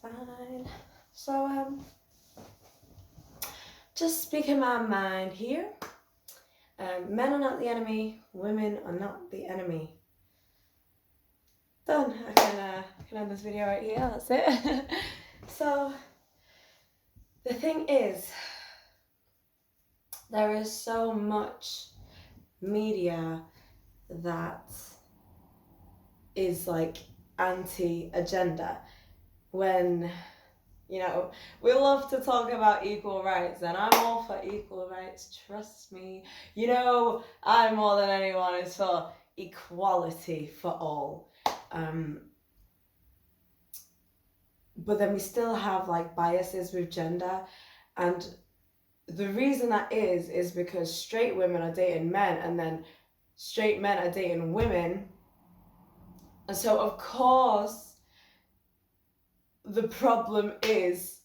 fine. So, just speaking my mind here. Men are not the enemy. Women are not the enemy. Done. I can end this video right here. That's it. So, the thing is, there is so much media that is like anti-agenda when, you know, we love to talk about equal rights, and I'm all for equal rights, trust me. You know, I more than anyone is for equality for all. But then we still have like biases with gender, and the reason that is because straight women are dating men, and then straight men are dating women. And so, of course, the problem is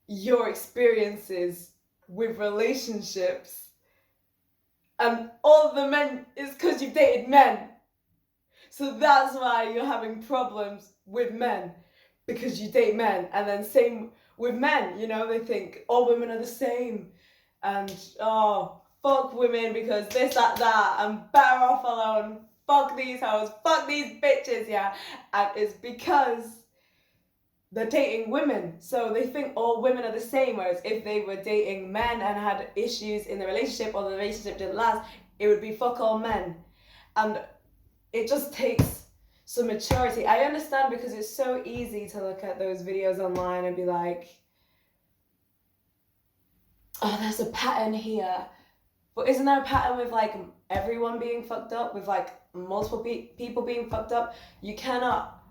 your experiences with relationships, and all of the men is because you've dated men. So that's why you're having problems with men, because you date men. And then same with men, you know, they think all women are the same, and oh, fuck women because this, that, I'm better off alone, fuck these hoes, fuck these bitches, yeah. And it's because they're dating women, so they think all women are the same, whereas if they were dating men and had issues in the relationship, or the relationship didn't last, it would be fuck all men. And it just takes some maturity. I understand, because it's so easy to look at those videos online and be like, oh, there's a pattern here. But isn't there a pattern with like everyone being fucked up, with like multiple people being fucked up? You cannot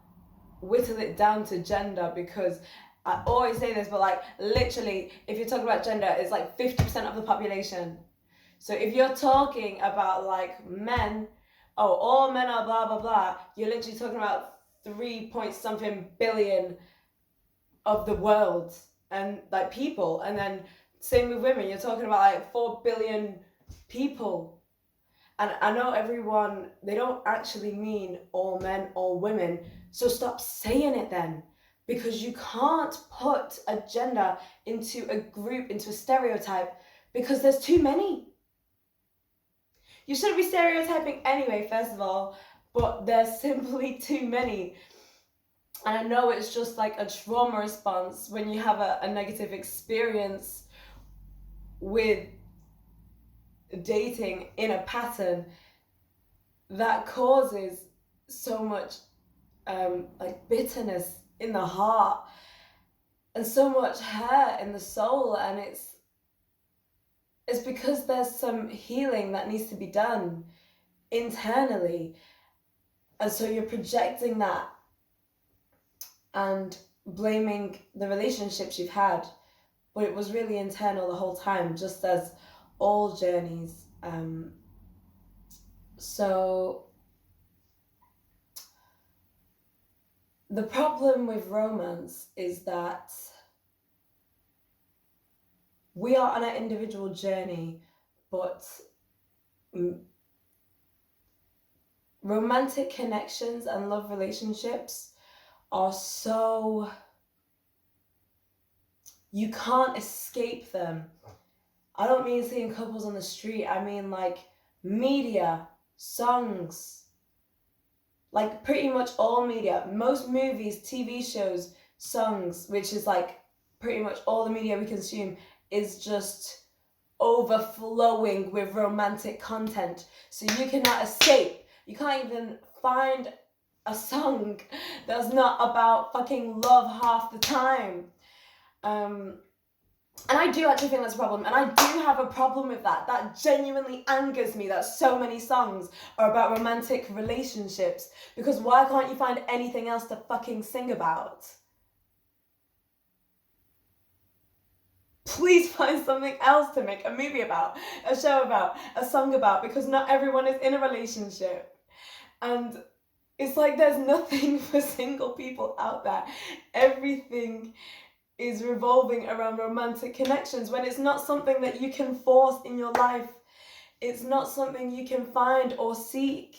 whittle it down to gender, because I always say this, but like literally, if you're talking about gender, it's like 50% of the population. So if you're talking about like men, oh, all men are blah blah blah, you're literally talking about 3 point something billion of the world, and like people. And then same with women, you're talking about like 4 billion people. And I know everyone, they don't actually mean all men, all women. So stop saying it then. Because you can't put a gender into a group, into a stereotype, because there's too many. You shouldn't be stereotyping anyway, first of all, but there's simply too many. And I know it's just like a trauma response when you have a negative experience with dating in a pattern that causes so much like bitterness in the heart and so much hurt in the soul. And it's because there's some healing that needs to be done internally, and so you're projecting that and blaming the relationships you've had, but it was really internal the whole time, just as all journeys. So the problem with romance is that we are on an individual journey, but romantic connections and love relationships are so, you can't escape them. I don't mean seeing couples on the street, I mean like media, songs, like pretty much all media, most movies, TV shows, songs, which is like pretty much all the media we consume, is just overflowing with romantic content. So you cannot escape. You can't even find a song that's not about fucking love half the time. And I do actually think that's a problem, and I do have a problem with that. That genuinely angers me that so many songs are about romantic relationships, because why can't you find anything else to fucking sing about? Please find something else to make a movie about, a show about, a song about, because not everyone is in a relationship. And it's like there's nothing for single people out there. Everything is revolving around romantic connections, when it's not something that you can force in your life. It's not something you can find or seek.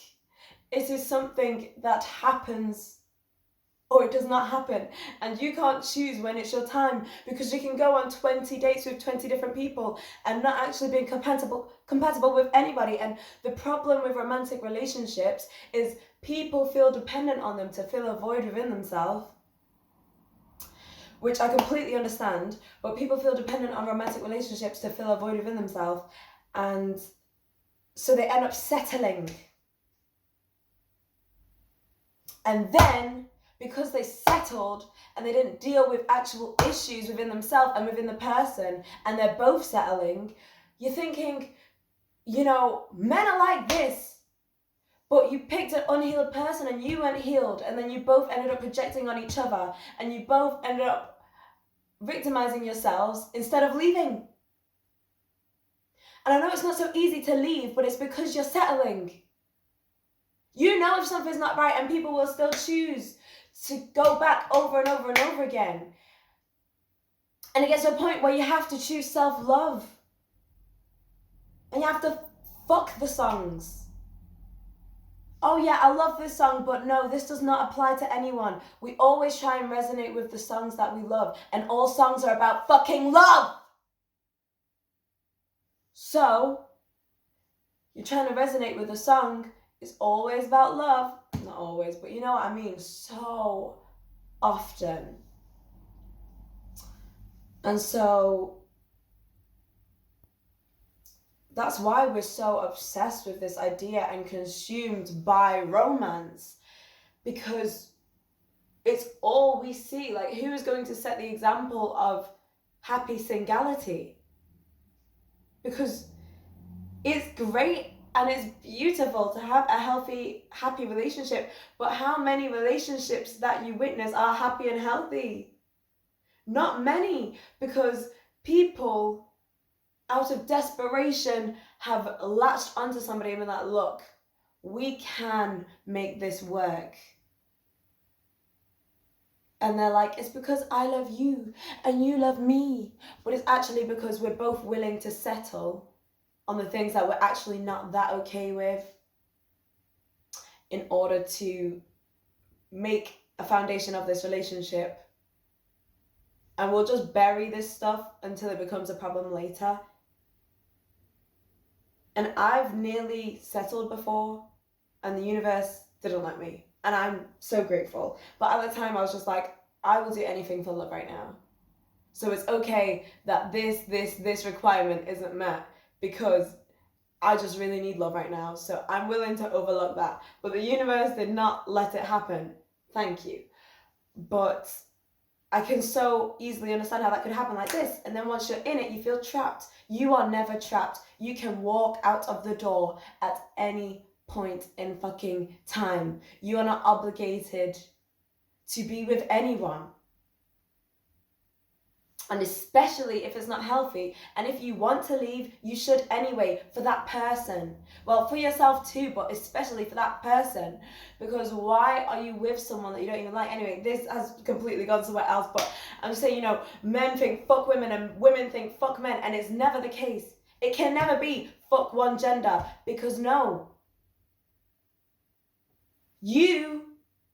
It is something that happens or it does not happen. And you can't choose when it's your time, because you can go on 20 dates with 20 different people and not actually being compatible with anybody. And the problem with romantic relationships is people feel dependent on them to fill a void within themselves, which I completely understand, but people feel dependent on romantic relationships to fill a void within themselves, and so they end up settling. And then, because they settled and they didn't deal with actual issues within themselves and within the person, and they're both settling, you're thinking, men are like this, but you picked an unhealed person and you weren't healed, and then you both ended up projecting on each other, and you both ended up victimizing yourselves instead of leaving. And I know it's not so easy to leave, but it's because you're settling. You know if something's not right, and people will still choose to go back over and over and over again. And it gets to a point where you have to choose self-love. And you have to fuck the songs. Oh yeah, I love this song, but no, this does not apply to anyone. We always try and resonate with the songs that we love, and all songs are about fucking love. So, you're trying to resonate with a song, it's always about love. Not always, but you know what I mean, so often. And so, that's why we're so obsessed with this idea and consumed by romance, because it's all we see. Like, who is going to set the example of happy singality? Because it's great and it's beautiful to have a healthy, happy relationship, but how many relationships that you witness are happy and healthy? Not many, because people, out of desperation, have latched onto somebody and been like, look, we can make this work. And they're like, it's because I love you and you love me. But it's actually because we're both willing to settle on the things that we're actually not that okay with, in order to make a foundation of this relationship. And we'll just bury this stuff until it becomes a problem later. And I've nearly settled before, and the universe didn't let me. And I'm so grateful. But at the time, I was just like, I will do anything for love right now. So it's okay that this requirement isn't met, because I just really need love right now. So I'm willing to overlook that. But the universe did not let it happen. Thank you. But I can so easily understand how that could happen like this. And then once you're in it, you feel trapped. You are never trapped. You can walk out of the door at any point in fucking time. You are not obligated to be with anyone. And especially if it's not healthy. And if you want to leave, you should anyway, for that person. Well, for yourself too, but especially for that person. Because why are you with someone that you don't even like? Anyway, this has completely gone somewhere else. But I'm just saying, men think fuck women and women think fuck men. And it's never the case. It can never be fuck one gender. Because no. You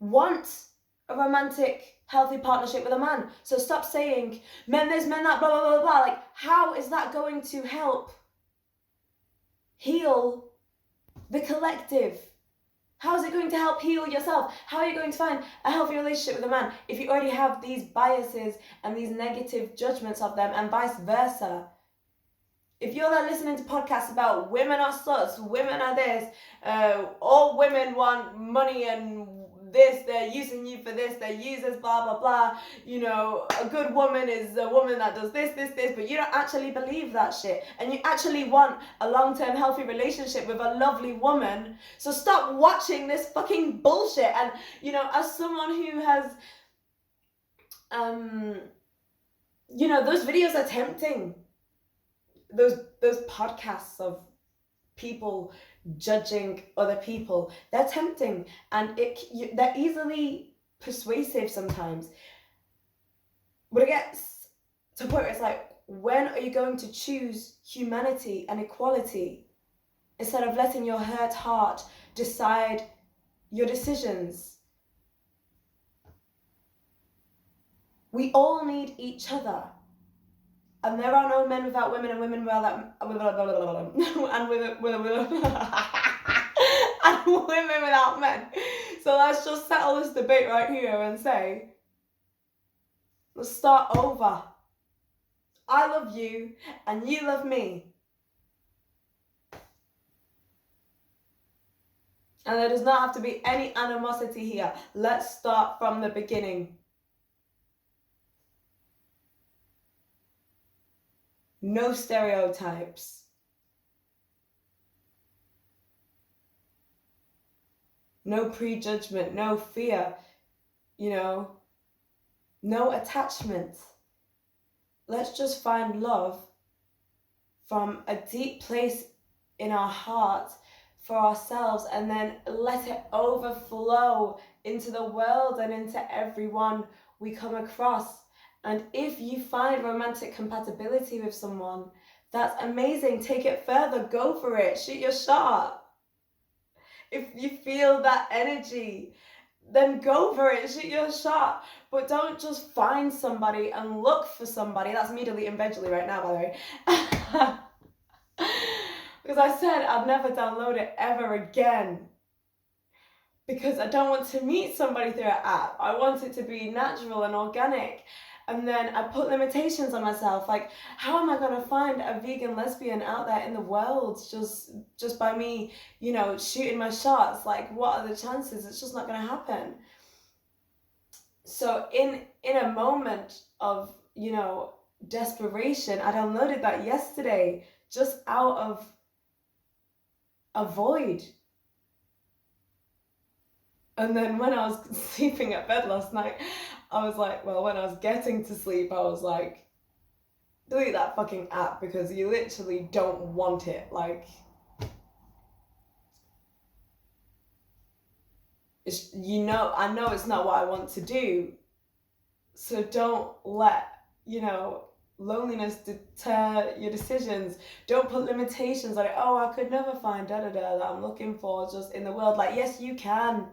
want a romantic, healthy partnership with a man. So stop saying, men this, men that, blah, blah, blah, blah. Like, how is that going to help heal the collective? How is it going to help heal yourself? How are you going to find a healthy relationship with a man if you already have these biases and these negative judgments of them, and vice versa? If you're there listening to podcasts about women are sluts, women are this, all women want money and this, they're using you for this, they're users, blah, blah, blah. A good woman is a woman that does this, but you don't actually believe that shit. And you actually want a long-term healthy relationship with a lovely woman. So stop watching this fucking bullshit. And, as someone who has, those videos are tempting. Those podcasts of people judging other people, they're tempting, and they're easily persuasive sometimes. But it gets to a point where it's like, when are you going to choose humanity and equality instead of letting your hurt heart decide your decisions? We all need each other. And there are no men without women and women without that, and women without men. So let's just settle this debate right here and say, let's start over. I love you and you love me. And there does not have to be any animosity here. Let's start from the beginning. No stereotypes. No prejudgment, no fear, no attachment. Let's just find love from a deep place in our heart for ourselves, and then let it overflow into the world and into everyone we come across. And if you find romantic compatibility with someone, that's amazing. Take it further, go for it, shoot your shot. If you feel that energy, then go for it, shoot your shot. But don't just find somebody and look for somebody. That's me deleting Veggie right now, by the way. Because I said I'd never download it ever again. Because I don't want to meet somebody through an app. I want it to be natural and organic. And then I put limitations on myself. Like, how am I going to find a vegan lesbian out there in the world just by me, shooting my shots? Like, what are the chances? It's just not going to happen. So in a moment of, desperation, I downloaded that yesterday just out of a void. And then when I was sleeping at bed last night, I was like, when I was getting to sleep, I was like, delete that fucking app because you literally don't want it. Like, I know it's not what I want to do. So don't let, loneliness deter your decisions. Don't put limitations on it. Oh, I could never find that I'm looking for just in the world. Like, yes, you can.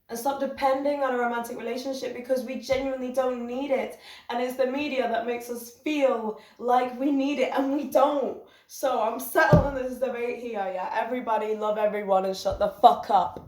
And stop depending on a romantic relationship because we genuinely don't need it. And it's the media that makes us feel like we need it and we don't. So I'm settling this debate here, yeah. Everybody love everyone and shut the fuck up.